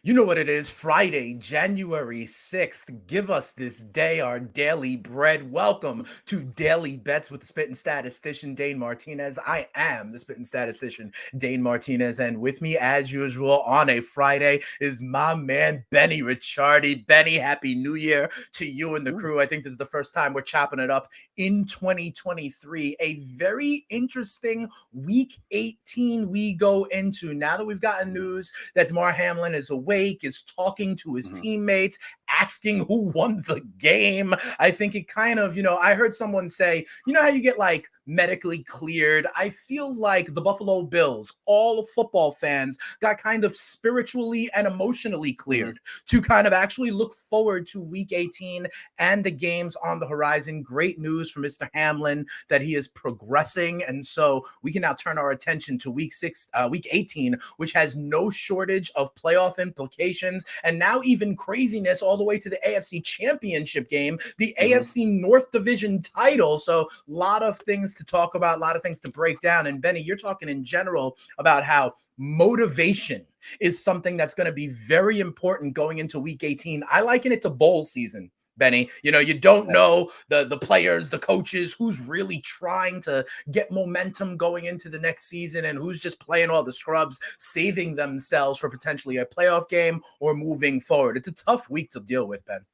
You know what it is, Friday, January 6th. Give us this day our daily bread. Welcome to Daily Bets with the Spittin Statistician, Dane Martinez. I am the Spittin Statistician, Dane Martinez, and with me, as usual, on a Friday is my man, Benny Ricciardi. Benny, Happy New Year to you and the crew. I think this is the first time we're chopping it up in 2023. A very interesting Week 18 we go into. Now that we've gotten news that Damar Hamlin is awake, is talking to his teammates, asking who won the game. I think it kind of, I heard someone say, how you get like medically cleared? I feel like the Buffalo Bills, all football fans, got kind of spiritually and emotionally cleared to kind of actually look forward to Week 18 and the games on the horizon. Great news for Mr. Hamlin that he is progressing. And so we can now turn our attention to Week 18, which has no shortage of playoff implications, and now even craziness all the way to the AFC Championship game, the AFC North Division title. So a lot of things to talk about, a lot of things to break down. And Benny, you're talking in general about how motivation is something that's going to be very important going into Week 18. I liken it to bowl season, Benny. You don't know the players, the coaches, who's really trying to get momentum going into the next season and who's just playing all the scrubs, saving themselves for potentially a playoff game or moving forward. It's a tough week to deal with, Ben.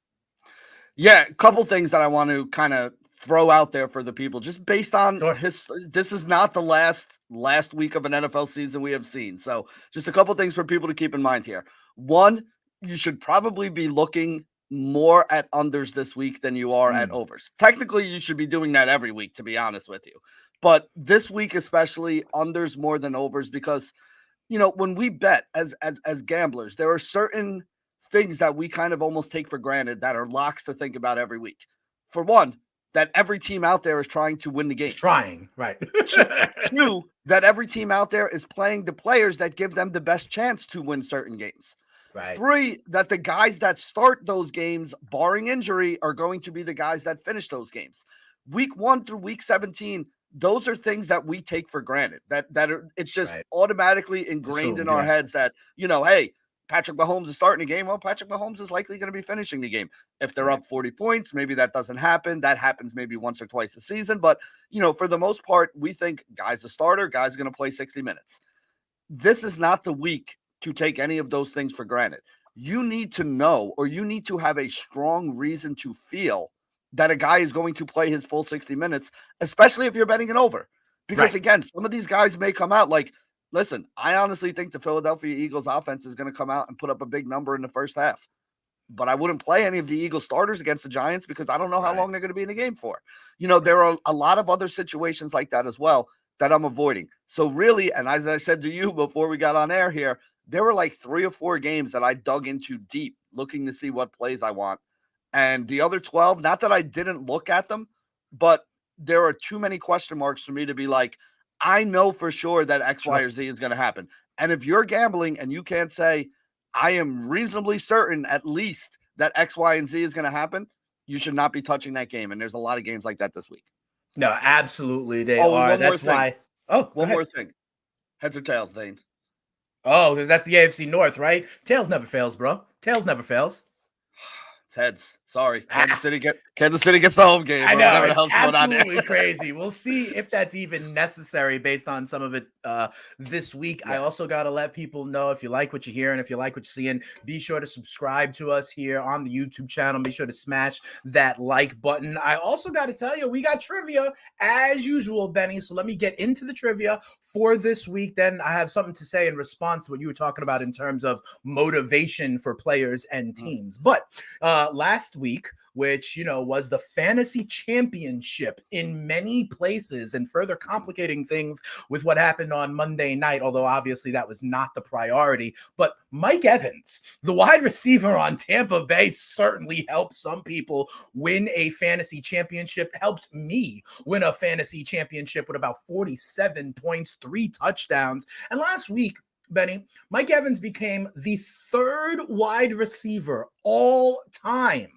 Yeah, a couple things that I want to kind of throw out there for the people, just based on this is not the last week of an NFL season we have seen. So just a couple things for people to keep in mind here. One, you should probably be looking more at unders this week than you are at overs. Technically, you should be doing that every week, to be honest with you. But this week, especially, unders more than overs, because, when we bet as gamblers, there are certain things that we kind of almost take for granted that are locks to think about every week. For one, that every team out there is trying to win the game. Trying, right. Two, that every team out there is playing the players that give them the best chance to win certain games. Right. Three, that the guys that start those games, barring injury, are going to be the guys that finish those games. Week 1 through week 17, those are things that we take for granted. It's just automatically ingrained in our heads that, hey, Patrick Mahomes is starting a game. Well, Patrick Mahomes is likely going to be finishing the game. If they're up 40 points, maybe that doesn't happen. That happens maybe once or twice a season. But, for the most part, we think guy's a starter, guy's going to play 60 minutes. This is not the week to take any of those things for granted. You need to know, or you need to have a strong reason to feel that a guy is going to play his full 60 minutes, especially if you're betting it over. Because again, some of these guys may come out like, listen, I honestly think the Philadelphia Eagles offense is going to come out and put up a big number in the first half. But I wouldn't play any of the Eagles starters against the Giants because I don't know how long they're going to be in the game for. There are a lot of other situations like that as well that I'm avoiding. So really, and as I said to you before we got on air here, there were like 3 or 4 games that I dug into deep looking to see what plays I want. And the other 12, not that I didn't look at them, but there are too many question marks for me to be like, I know for sure that X, Y, or Z is going to happen. And if you're gambling and you can't say, I am reasonably certain at least that X, Y, and Z is going to happen, you should not be touching that game. And there's a lot of games like that this week. No, absolutely. They are. That's why. One more thing. Heads or tails, Dane? Oh, that's the AFC North, right? Tails never fails, bro. Tails never fails. It's heads. Sorry. Kansas City gets the home game. I know. It's absolutely crazy. We'll see if that's even necessary based on some of it this week. Yeah. I also got to let people know, if you like what you hear and if you like what you're seeing, be sure to subscribe to us here on the YouTube channel. Be sure to smash that like button. I also got to tell you, we got trivia as usual, Benny. So let me get into the trivia for this week. Then I have something to say in response to what you were talking about in terms of motivation for players and teams. But last week, which, was the fantasy championship in many places and further complicating things with what happened on Monday night, although obviously that was not the priority. But Mike Evans, the wide receiver on Tampa Bay, certainly helped some people win a fantasy championship, helped me win a fantasy championship with about 47 points, 3 touchdowns. And last week, Benny, Mike Evans became the 3rd wide receiver all time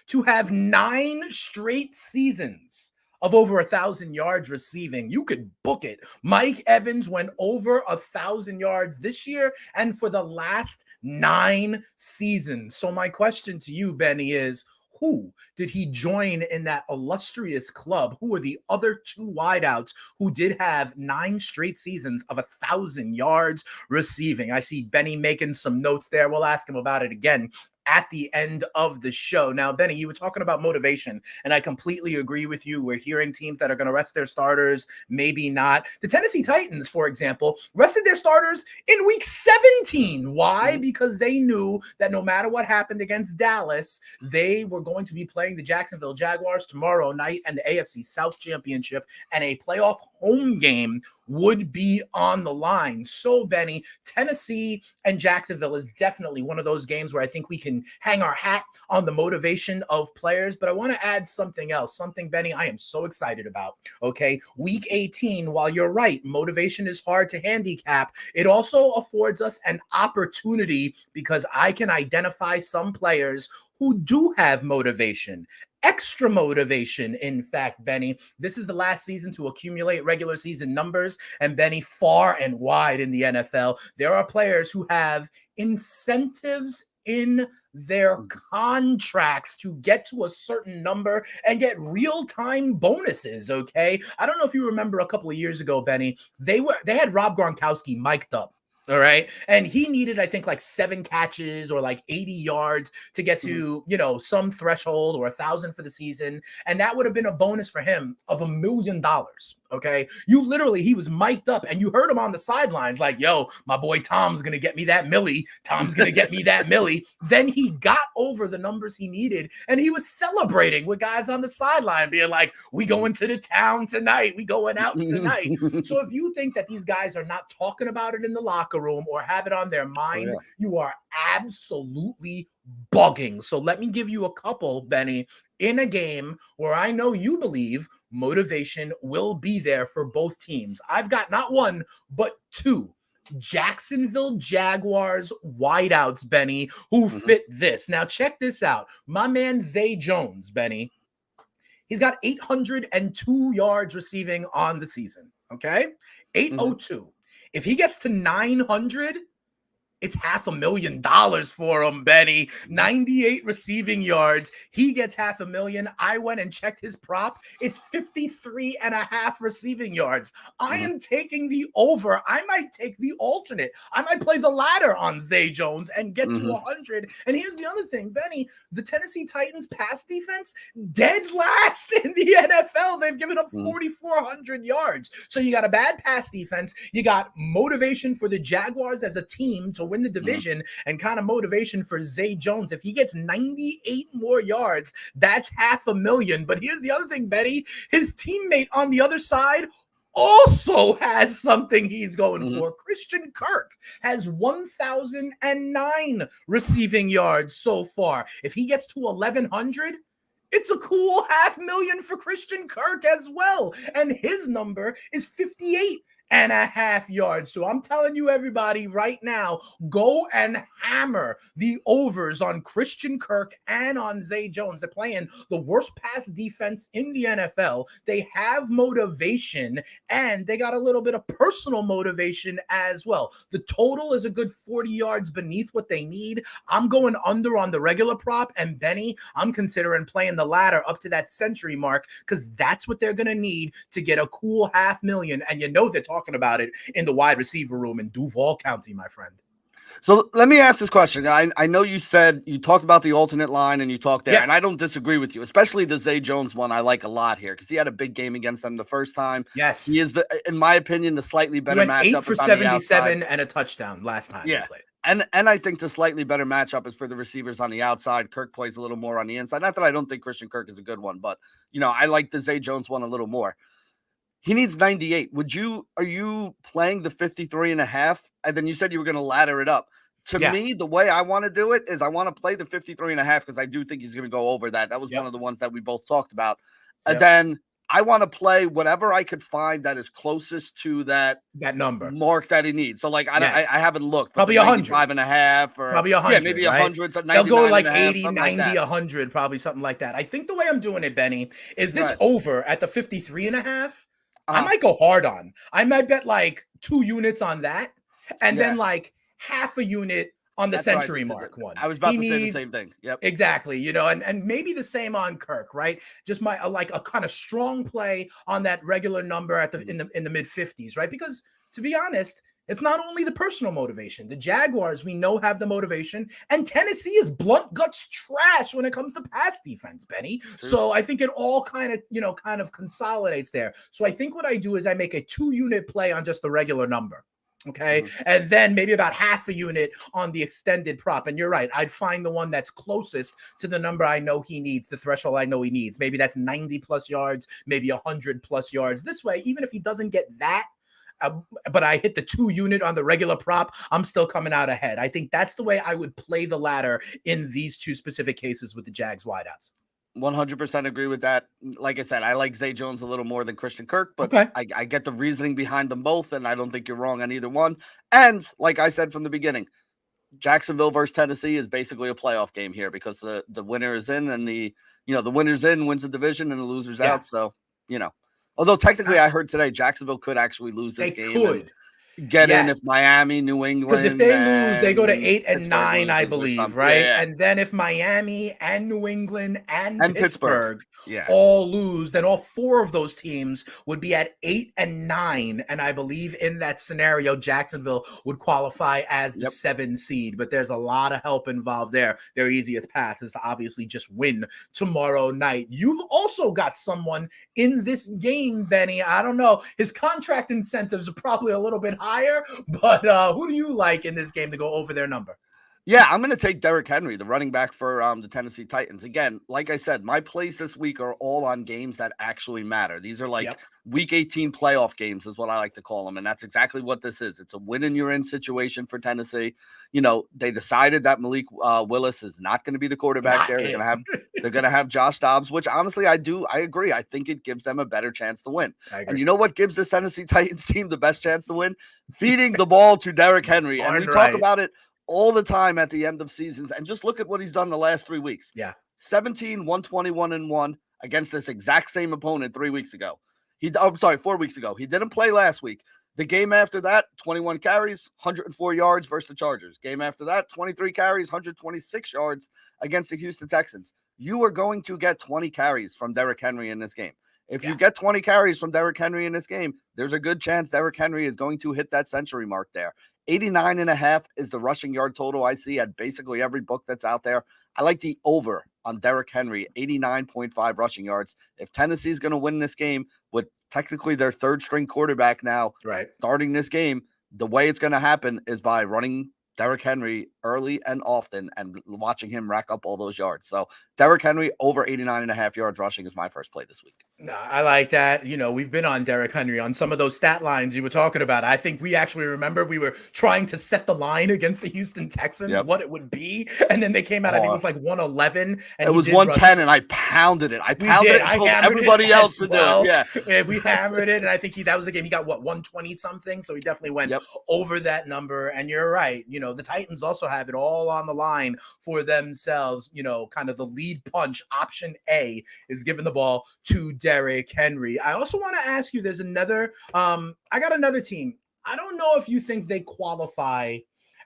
to have 9 straight seasons of over 1,000 yards receiving. You could book it. Mike Evans went over 1,000 yards this year and for the last 9 seasons. So my question to you, Benny, is who did he join in that illustrious club? Who are the other 2 wideouts who did have 9 straight seasons of 1,000 yards receiving? I see Benny making some notes there. We'll ask him about it again at the end of the show. Now, Benny, you were talking about motivation, and I completely agree with you. We're hearing teams that are going to rest their starters, maybe not. The Tennessee Titans, for example, rested their starters in week 17. Why? Because they knew that no matter what happened against Dallas, they were going to be playing the Jacksonville Jaguars tomorrow night and the AFC South Championship, and a playoff home game would be on the line. So, Benny, Tennessee and Jacksonville is definitely one of those games where I think we can hang our hat on the motivation of players. But I want to add something else, something, Benny, I am so excited about. Okay, week 18, while you're right, motivation is hard to handicap, it also affords us an opportunity because I can identify some players who do have motivation. Extra motivation, in fact, Benny. This is the last season to accumulate regular season numbers. And Benny, far and wide in the NFL, there are players who have incentives in their contracts to get to a certain number and get real-time bonuses, okay? I don't know if you remember a couple of years ago, Benny, they had Rob Gronkowski mic'd up. All right. And he needed, I think, like 7 catches or like 80 yards to get to, some threshold or 1,000 for the season. And that would have been a bonus for him of $1 million. Okay. He was mic'd up and you heard him on the sidelines like, yo, my boy Tom's going to get me that milli. Tom's going to get me that milli. Then he got over the numbers he needed and he was celebrating with guys on the sideline being like, we going to the town tonight. We going out tonight. So if you think that these guys are not talking about it in the locker room or have it on their mind, you are absolutely bugging. So let me give you a couple, Benny, in a game where I know you believe motivation will be there for both teams. I've got not 1, but 2 Jacksonville Jaguars wideouts, Benny, who fit this. Now check this out. My man Zay Jones, Benny, he's got 802 yards receiving on the season. Okay, 802. If he gets to 900, it's $500,000 for him, Benny. 98 receiving yards. He gets $500,000. I went and checked his prop. It's 53.5 receiving yards. I am taking the over. I might take the alternate. I might play the ladder on Zay Jones and get to 100. And here's the other thing, Benny. The Tennessee Titans pass defense, dead last in the NFL. They've given up 4,400 yards. So you got a bad pass defense. You got motivation for the Jaguars as a team to win the division and kind of motivation for Zay Jones. If he gets 98 more yards, that's $500,000. But here's the other thing, Betty. His teammate on the other side also has something he's going for. Christian Kirk has 1,009 receiving yards so far. If he gets to 1,100, it's a cool $500,000 for Christian Kirk as well. And his number is 58.5 yards. So I'm telling you, everybody, right now, go and hammer the overs on Christian Kirk and on Zay Jones. They're playing the worst pass defense in the NFL. They have motivation, and they got a little bit of personal motivation as well. The total is a good 40 yards beneath what they need. I'm going under on the regular prop, and Benny, I'm considering playing the ladder up to that century mark because that's what they're going to need to get a cool $500,000. And they're talking about it in the wide receiver room in Duval County, my friend. So let me ask this question. I know you said you talked about the alternate line and you talked there, and I don't disagree with you, especially the Zay Jones one. I like a lot here because he had a big game against them the first time. Yes. He is, in my opinion, the slightly better matchup. 8 for 77 and a touchdown last time they played. And I think the slightly better matchup is for the receivers on the outside. Kirk plays a little more on the inside. Not that I don't think Christian Kirk is a good one, but, I like the Zay Jones one a little more. He needs 98. Are you playing the 53.5? And then you said you were going to ladder it up. To me, the way I want to do it is I want to play the 53.5 because I do think he's going to go over that. That was one of the ones that we both talked about. And then I want to play whatever I could find that is closest to that number mark that he needs. So like, I haven't looked, but probably 105.5 or probably 100, maybe right? 100. They'll go like 80, 90, 100, probably something like that. I think the way I'm doing it, Benny, is this over at the 53.5. I might go hard on. I might bet like 2 units on that, and then like half a unit on the century mark one. I was about to say the same thing. Yep. Exactly. And maybe the same on Kirk, right? Just like a kind of strong play on that regular number at in the mid 50s, right? Because to be honest, it's not only the personal motivation. The Jaguars, we know, have the motivation, and Tennessee is blunt guts trash when it comes to pass defense, Benny. True. So I think it all kind of consolidates there. So I think what I do is I make a 2-unit play on just the regular number. Okay. Mm-hmm. And then maybe about half a unit on the extended prop. And you're right. I'd find the one that's closest to the number I know he needs, the threshold I know he needs. Maybe that's 90 plus yards, maybe 100 plus yards. This way, even if he doesn't get that, but I hit the 2-unit on the regular prop, I'm still coming out ahead. I think that's the way I would play the ladder in these 2 specific cases with the Jags wideouts. 100% agree with that. Like I said, I like Zay Jones a little more than Christian Kirk, but I get the reasoning behind them both, and I don't think you're wrong on either one. And like I said from the beginning, Jacksonville versus Tennessee is basically a playoff game here because the winner is in, and the winner's in wins the division and the loser's out. So, although technically I heard today Jacksonville could actually lose this game. Get in if Miami, New England. Because if they lose, they go to 8-9, I believe, right? Yeah. And then if Miami and New England and Pittsburgh all lose, then all 4 of those teams would be at 8-9. And I believe in that scenario, Jacksonville would qualify as the 7 seed. But there's a lot of help involved there. Their easiest path is to obviously just win tomorrow night. You've also got someone in this game, Benny. I don't know. His contract incentives are probably a little bit higher, but who do you like in this game to go over their number? Yeah, I'm going to take Derrick Henry, the running back for the Tennessee Titans. Again, like I said, my plays this week are all on games that actually matter. These are like Week 18 playoff games is what I like to call them, and that's exactly what this is. It's a win-and-you're-in situation for Tennessee. They decided that Malik Willis is not going to be the quarterback there. They're going to have Josh Dobbs, which honestly I agree. I think it gives them a better chance to win. And you know what gives this Tennessee Titans team the best chance to win? Feeding the ball to Derrick Henry. And we talk about it all the time at the end of seasons, and just look at what he's done the last 3 weeks. 17, 121-1 against this exact same opponent 3 weeks ago. 4 weeks ago. He didn't play last week. The game after that, 21 carries, 104 yards versus the Chargers. Game after that, 23 carries, 126 yards against the Houston Texans. You are going to get 20 carries from Derrick Henry in this game. If you get 20 carries from Derrick Henry in this game, there's a good chance Derrick Henry is going to hit that century mark there. 89.5 is the rushing yard total I see at basically every book that's out there. I like the over on Derrick Henry, 89.5 rushing yards. If Tennessee is going to win this game with technically their 3rd string quarterback now starting this game, the way it's going to happen is by running Derrick Henry early and often and watching him rack up all those yards. So Derrick Henry over 89.5 yards rushing is my first play this week. I like that. We've been on Derrick Henry on some of those stat lines you were talking about. I think we actually remember we were trying to set the line against the Houston Texans, what it would be. And then they came out, I think it was like 111. And it was 110, and I pounded it. I pounded it and told everybody else to do it. Yeah, we hammered it. And I think that was the game. He got 120 something. So he definitely went over that number. And you're right. The Titans also have it all on the line for themselves. Kind of the lead punch. Option A is giving the ball to Derrick Henry. I also want to ask you, there's another, I got another team. I don't know if you think they qualify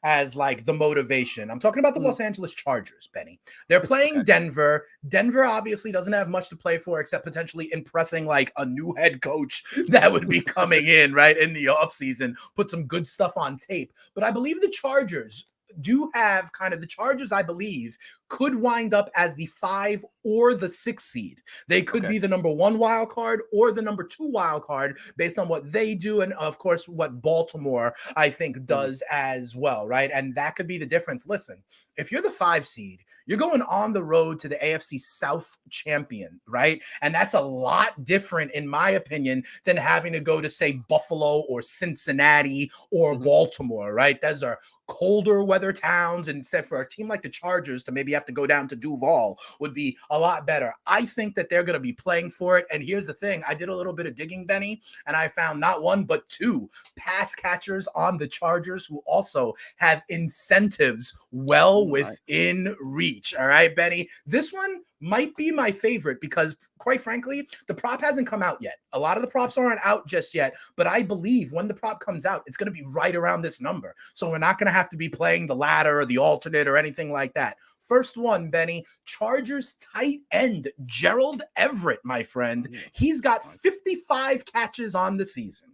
as like the motivation. I'm talking about the Los Angeles Chargers, Benny. They're playing Denver. Denver obviously doesn't have much to play for except potentially impressing like a new head coach that would be coming in right in the offseason, put some good stuff on tape. But I believe the Chargers do have the Chargers, I believe, could wind up as the 5 or the 6 seed. They could be the number 1 wild card or the number 2 wild card based on what they do. And of course, what Baltimore, I think, does as well, right? And that could be the difference. Listen, if you're the 5 seed, you're going on the road to the AFC South champion, right? And that's a lot different, in my opinion, than having to go to, say, Buffalo or Cincinnati or Baltimore, right? Those are colder weather towns, and said for a team like the Chargers to maybe have to go down to Duval would be a lot better. I think that they're going to be playing for it. And here's the thing. I did a little bit of digging, Benny, and I found not one, but two pass catchers on the Chargers who also have incentives well within reach. All right, Benny, this one might be my favorite because, quite frankly, the prop hasn't come out yet. A lot of the props aren't out just yet, but I believe when the prop comes out, it's going to be right around this number. So we're not going to have to be playing the ladder or the alternate or anything like that. First one, Benny, Chargers tight end, Gerald Everett, my friend. He's got 55 catches on the season.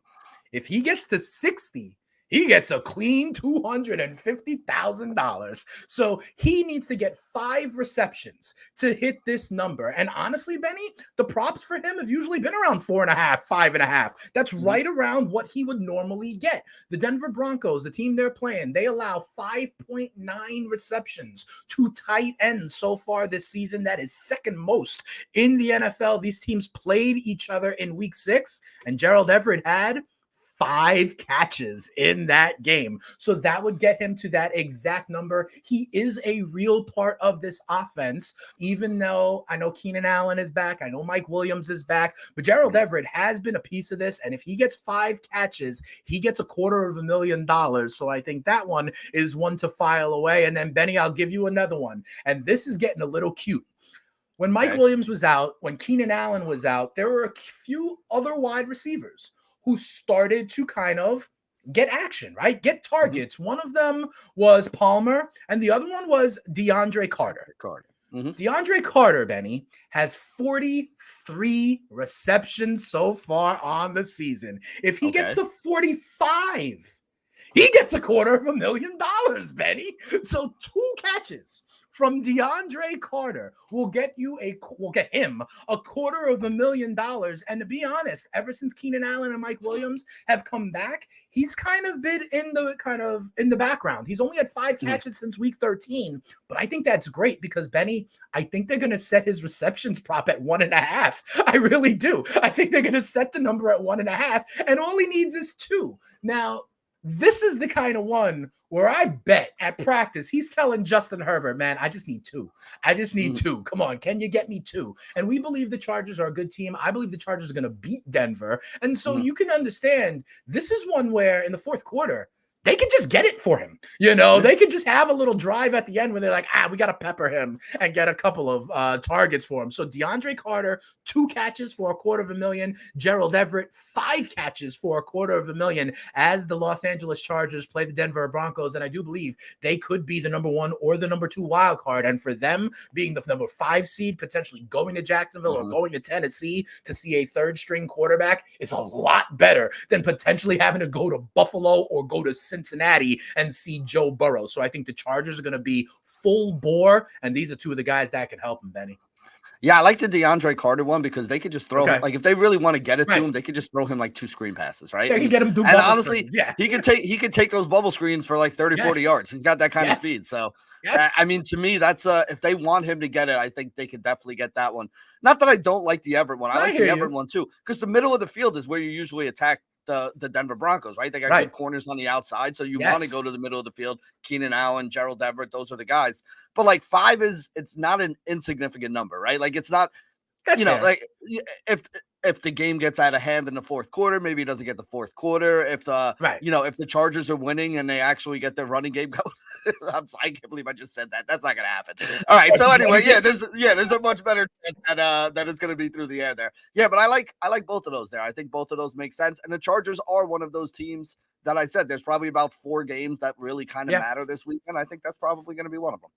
If he gets to 60, he gets a clean $250,000. So he needs to get 5 receptions to hit this number. And honestly, Benny, the props for him have usually been around 4.5, 5.5. That's right around what he would normally get. The Denver Broncos, the team they're playing, they allow 5.9 receptions to tight ends so far this season. That is second most in the NFL. These teams played each other in week 6, and Gerald Everett had 5 catches in that game. So that would get him to that exact number. He is a real part of this offense, even though I know Keenan Allen is back. I know Mike Williams is back, but Gerald Everett has been a piece of this. And if he gets 5 catches, he gets $250,000. So I think that one is one to file away. And then Benny, I'll give you another one. And this is getting a little cute. When Mike Williams was out, when Keenan Allen was out, there were a few other wide receivers who started to kind of get action, right? Get targets. One of them was Palmer, and the other one was DeAndre Carter. DeAndre Carter, Benny, has 43 receptions so far on the season. If he gets to 45, he gets $250,000, Benny. So 2 catches from DeAndre Carter will get him $250,000. And to be honest, ever since Keenan Allen and Mike Williams have come back, he's kind of been in the background. He's only had 5 catches since week 13, but I think that's great because, Benny, I think they're going to set his receptions prop at 1.5. I really do. I think they're going to set the number at 1.5, and all he needs is 2. Now, this is the kind of one where I bet at practice, he's telling Justin Herbert, man, I just need 2. I just need 2. Come on, can you get me 2? And we believe the Chargers are a good team. I believe the Chargers are going to beat Denver. And so you can understand this is one where in the fourth quarter, they could just get it for him. They could just have a little drive at the end where they're like, we got to pepper him and get a couple of targets for him. So DeAndre Carter, 2 catches for $250,000. Gerald Everett, 5 catches for $250,000 as the Los Angeles Chargers play the Denver Broncos. And I do believe they could be the number 1 or the number 2 wild card. And for them being the number 5 seed, potentially going to Jacksonville or going to Tennessee to see a 3rd string quarterback is a lot better than potentially having to go to Buffalo or go to Cincinnati and see Joe Burrow. So I think the Chargers are going to be full bore, and these are 2 of the guys that can help him, Benny. Yeah, I like the DeAndre Carter one because they could just throw him, like if they really want to get it to him, they could just throw him like 2 screen passes, right? They can get him do and honestly, he could take those bubble screens for like 30, 40 yards. He's got that kind of speed. So I mean, to me, that's if they want him to get it, I think they could definitely get that one. Not that I don't like the Everett one. I like the Everett one too, because the middle of the field is where you usually attack the Denver Broncos, right? They got good corners on the outside, so you want to go to the middle of the field. Keenan Allen, Gerald Everett, those are the guys. But like 5 it's not an insignificant number, right? Like it's not, like if the game gets out of hand in the fourth quarter, maybe he doesn't get the fourth quarter. If if the Chargers are winning and they actually get their running game going, I can't believe I just said that. That's not going to happen. All right. So anyway, there's a much better chance that it's going to be through the air there. Yeah, but I like both of those there. I think both of those make sense. And the Chargers are one of those teams that I said there's probably about 4 games that really kind of matter this week, and I think that's probably going to be one of them.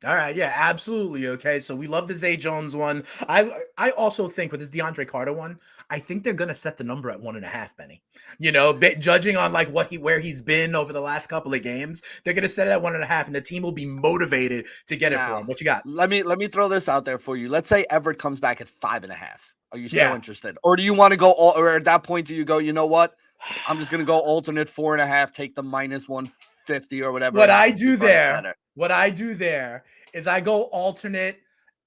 All right. Yeah, absolutely. Okay. So we love the Zay Jones one. I also think with this DeAndre Carter one, I think they're going to set the number at 1.5, Benny. Judging on like where he's been over the last couple of games, they're going to set it at 1.5, and the team will be motivated to get it for him. What you got? Let me throw this out there for you. Let's say Everett comes back at 5.5. Are you still interested? Or do you want to go or at that point do you go, you know what? I'm just going to go alternate 4.5, take the minus 150 or whatever. What I do there is I go alternate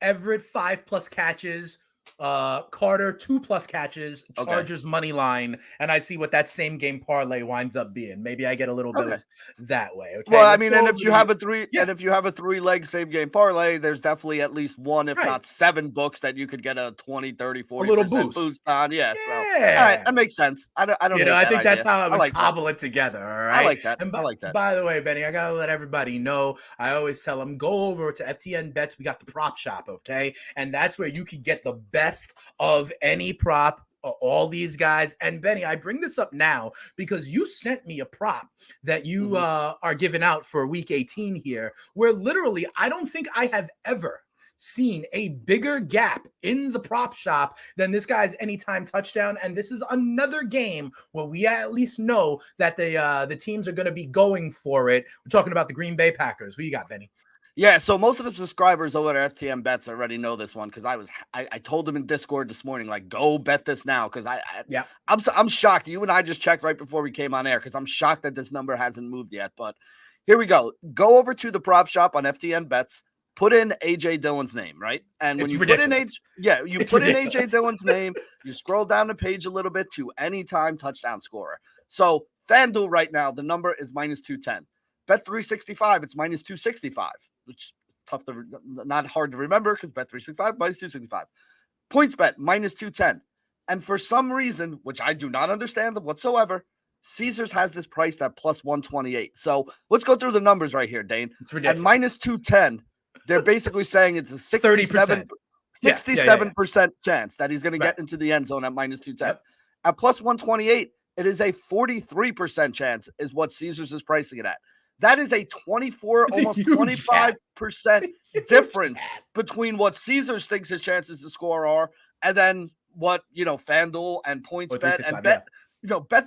Everett 5+ catches, Carter 2+ catches, Chargers money line, and I see what that same game parlay winds up being. Maybe I get a little dose that way. Okay. Well, I mean, and if you have a 3-leg same game parlay, there's definitely at least one, if not 7 books that you could get a 20, 30, 40% boost on. Yeah. So all right, that makes sense. I don't I think that's how I would cobble it together. All right. I like that. And I like that. By the way, Benny, I gotta let everybody know. I always tell them, go over to FTN Bets. We got the prop shop, okay? And that's where you can get the best of any prop, all these guys. And Benny, I bring this up now because you sent me a prop that you are giving out for week 18 here, where literally I don't think I have ever seen a bigger gap in the prop shop than this guy's anytime touchdown. And this is another game where we at least know that the teams are going to be going for it. We're talking about the Green Bay Packers. Who you got, Benny? Yeah, so most of the subscribers over at FTN Bets already know this one because I told them in Discord this morning, like, go bet this now because I'm shocked. You and I just checked right before we came on air because I'm shocked that this number hasn't moved yet. But here we go. Go over to the prop shop on FTN Bets. Put in AJ Dillon's name, right? And when you put in AJ Dillon's name, you scroll down the page a little bit to anytime touchdown scorer. So FanDuel right now, the number is -210. Bet 365, it's -265. Which not hard to remember because Bet 365 -265. Points bet -210. And for some reason, which I do not understand whatsoever, Caesars has this priced at +128. So let's go through the numbers right here, Dane. It's ridiculous. At -210, they're basically saying it's a 67% chance that he's going to get into the end zone at -210. Yep. At +128, it is a 43% chance is what Caesars is pricing it at. That is a 24, almost 25% difference between what Caesars thinks his chances to score are and then what, FanDuel and PointsBet and Bet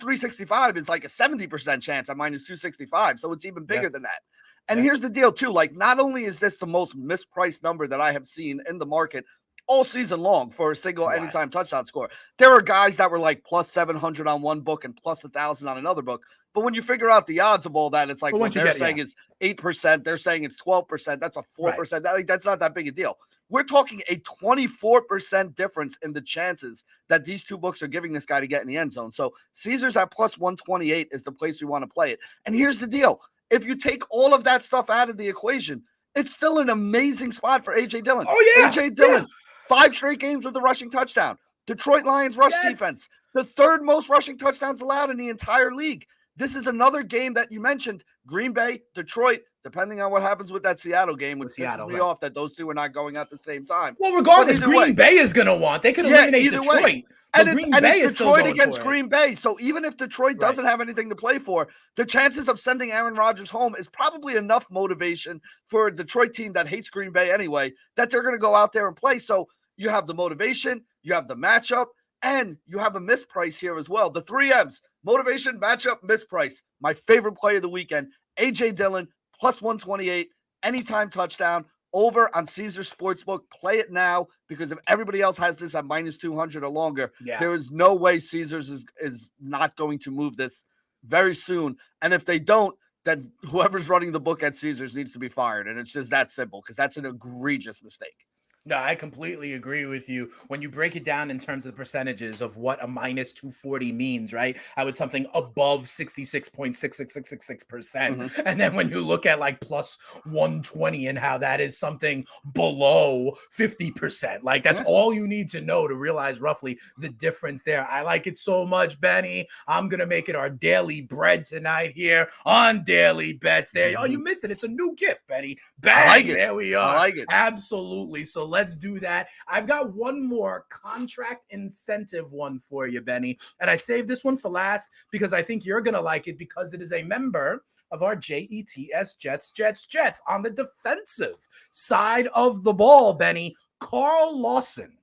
365 is like a 70% chance at -265. So it's even bigger than that. And here's the deal too. Like, not only is this the most mispriced number that I have seen in the market all season long for a single anytime touchdown score, there are guys that were like +700 on one book and +1,000 on another book. But when you figure out the odds of all that, it's like, they're saying it's 8%. They're saying it's 12%. That's a 4%. That's not that big a deal. We're talking a 24% difference in the chances that these two books are giving this guy to get in the end zone. So Caesars at +128 is the place we want to play it. And here's the deal. If you take all of that stuff out of the equation, it's still an amazing spot for AJ Dillon. Oh, yeah. AJ Dillon, 5 straight games with a rushing touchdown. Detroit Lions rush defense, the 3rd most rushing touchdowns allowed in the entire league. This is another game that you mentioned, Green Bay, Detroit, depending on what happens with that Seattle game, which pisses me off that those two are not going at the same time. Well, regardless, Green Bay is going to want. They could eliminate Detroit. And it's Detroit against Green Bay. So even if Detroit doesn't have anything to play for, the chances of sending Aaron Rodgers home is probably enough motivation for a Detroit team that hates Green Bay anyway, that they're going to go out there and play. So you have the motivation, you have the matchup, and you have a misprice here as well. The 3 M's, motivation, matchup, misprice. My favorite play of the weekend, AJ Dillon, +128, anytime touchdown, over on Caesars Sportsbook. Play it now because if everybody else has this at -200 or longer, there is no way Caesars is not going to move this very soon. And if they don't, then whoever's running the book at Caesars needs to be fired. And it's just that simple because that's an egregious mistake. No, I completely agree with you. When you break it down in terms of the percentages of what a -240 means, right? I would something above 66.6666%. And then when you look at like +120 and how that is something below 50%, like that's all you need to know to realize roughly the difference there. I like it so much, Benny. I'm going to make it our daily bread tonight here on Daily Bets there. Oh, you missed it. It's a new gift, Benny. Bang! I like it. There we are. I like it. Absolutely. So let's do that. I've got one more contract incentive one for you, Benny. And I saved this one for last because I think you're going to like it because it is a member of our JETS Jets on the defensive side of the ball, Benny. Carl Lawson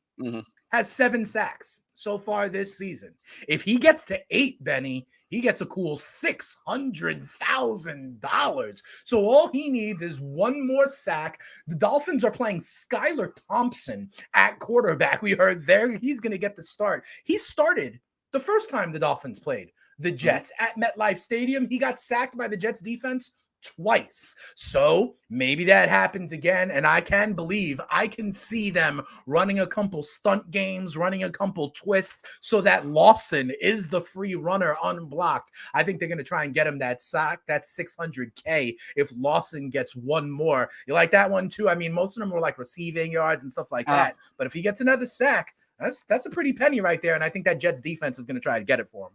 has 7 sacks so far this season. If he gets to 8, Benny, he gets a cool $600,000. So all he needs is one more sack. The Dolphins are playing Skylar Thompson at quarterback. We heard there he's going to get the start. He started the first time the Dolphins played the Jets at MetLife Stadium. He got sacked by the Jets defense twice. So maybe that happens again. And I can see them running a couple stunt games, running a couple twists so that Lawson is the free runner unblocked. I think they're going to try and get him that sack, that 600K if Lawson gets one more. You like that one too? I mean, most of them were like receiving yards and stuff like that. But if he gets another sack, that's a pretty penny right there. And I think that Jets defense is going to try to get it for him.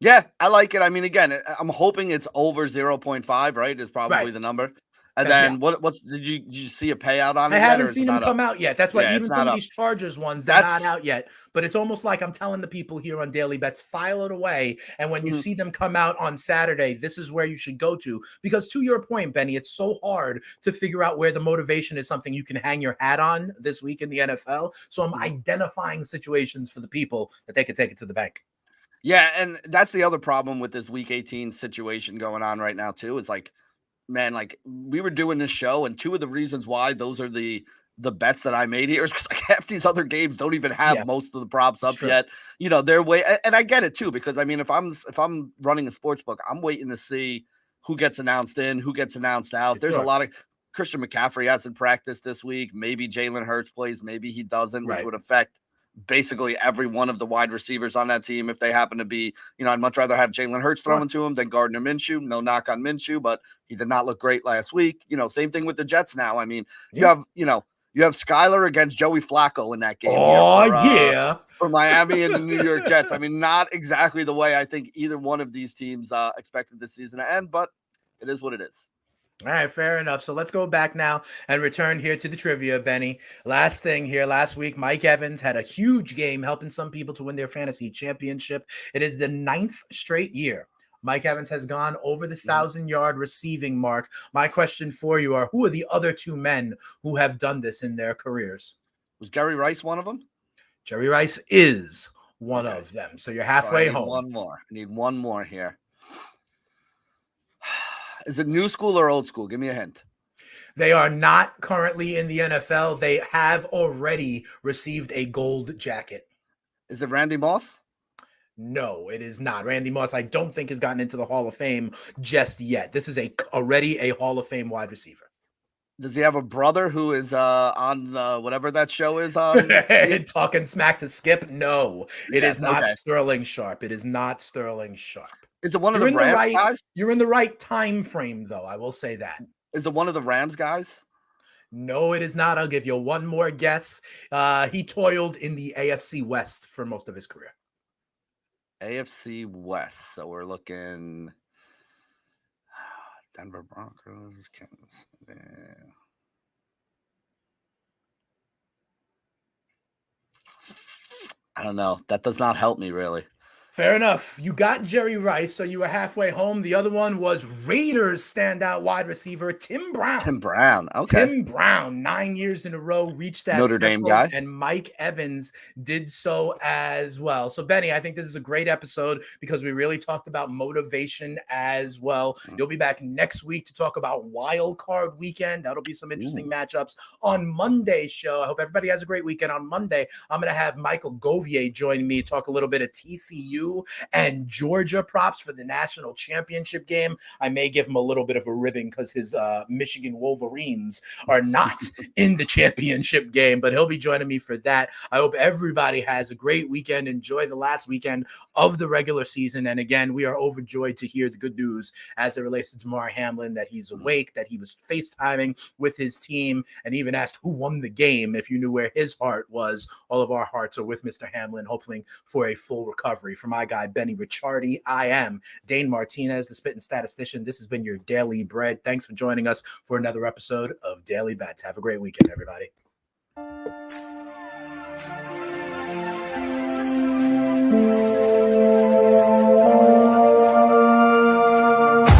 Yeah, I like it. I mean, again, I'm hoping it's over 0.5, right? Is probably the number. And then what's did you see a payout on it? I haven't seen them come out yet. That's why even some of these Chargers ones, they're not out yet. But it's almost like I'm telling the people here on Daily Bets, file it away. And when you see them come out on Saturday, this is where you should go to. Because to your point, Benny, it's so hard to figure out where the motivation is something you can hang your hat on this week in the NFL. So I'm identifying situations for the people that they could take it to the bank. Yeah, and that's the other problem with this Week 18 situation going on right now, too. It's like, man, like we were doing this show, and two of the reasons why those are the bets that I made here is because like half these other games don't even have most of the props up yet. You know, they're and I get it too, because I mean, if I'm running a sports book, I'm waiting to see who gets announced in, who gets announced out. There's a lot of Christian McCaffrey hasn't practiced this week. Maybe Jalen Hurts plays, maybe he doesn't, which would affect basically every one of the wide receivers on that team if they happen to be, you know, I'd much rather have Jalen Hurts throwing to him than Gardner Minshew. No knock on Minshew, but he did not look great last week. You know, same thing with the Jets now. I mean, you have Skyler against Joey Flacco in that game for Miami and the New York Jets. I mean, not exactly the way I think either one of these teams expected this season to end, but it is what it is. All right, fair enough. So let's go back now and return here to the trivia, Benny. Last thing here, last week, Mike Evans had a huge game helping some people to win their fantasy championship. It is the 9th straight year Mike Evans has gone over the 1,000-yard receiving mark. My question for you are, who are the other two men who have done this in their careers? Was Jerry Rice one of them? Jerry Rice is one of them. So you're halfway home. One more. I need one more here. Is it new school or old school? Give me a hint. They are not currently in the NFL. They have already received a gold jacket. Is it Randy Moss? No, it is not. Randy Moss, I don't think, has gotten into the Hall of Fame just yet. This is already a Hall of Fame wide receiver. Does he have a brother who is on whatever that show is on? Talking smack to Skip? No, it is not Sterling Sharp. It is not Sterling Sharp. Is it one of the Rams guys? You're in the right time frame, though. I will say that. Is it one of the Rams guys? No, it is not. I'll give you one more guess. He toiled in the AFC West for most of his career. AFC West. So we're looking Denver Broncos, Kansas. I don't know. That does not help me really. Fair enough. You got Jerry Rice, so you were halfway home. The other one was Raiders standout wide receiver Tim Brown. Tim Brown, okay. Tim Brown, 9 years in a row, reached that Notre Dame guy. And Mike Evans did so as well. So, Benny, I think this is a great episode because we really talked about motivation as well. You'll be back next week to talk about Wild Card Weekend. That'll be some interesting matchups on Monday's show. I hope everybody has a great weekend. On Monday, I'm going to have Michael Govier join me, talk a little bit of TCU and Georgia props for the national championship game. I may give him a little bit of a ribbing because his Michigan Wolverines are not in the championship game, but he'll be joining me for that. I hope everybody has a great weekend. Enjoy the last weekend of the regular season. And again, we are overjoyed to hear the good news as it relates to Damar Hamlin, that he's awake, that he was FaceTiming with his team, and even asked who won the game. If you knew where his heart was, all of our hearts are with Mr. Hamlin, hoping for a full recovery. From my guy, Benny Ricciardi, I am Dane Martinez, the Spittin Statistician. This has been your Daily Bread. Thanks for joining us for another episode of Daily Bets. Have a great weekend, everybody.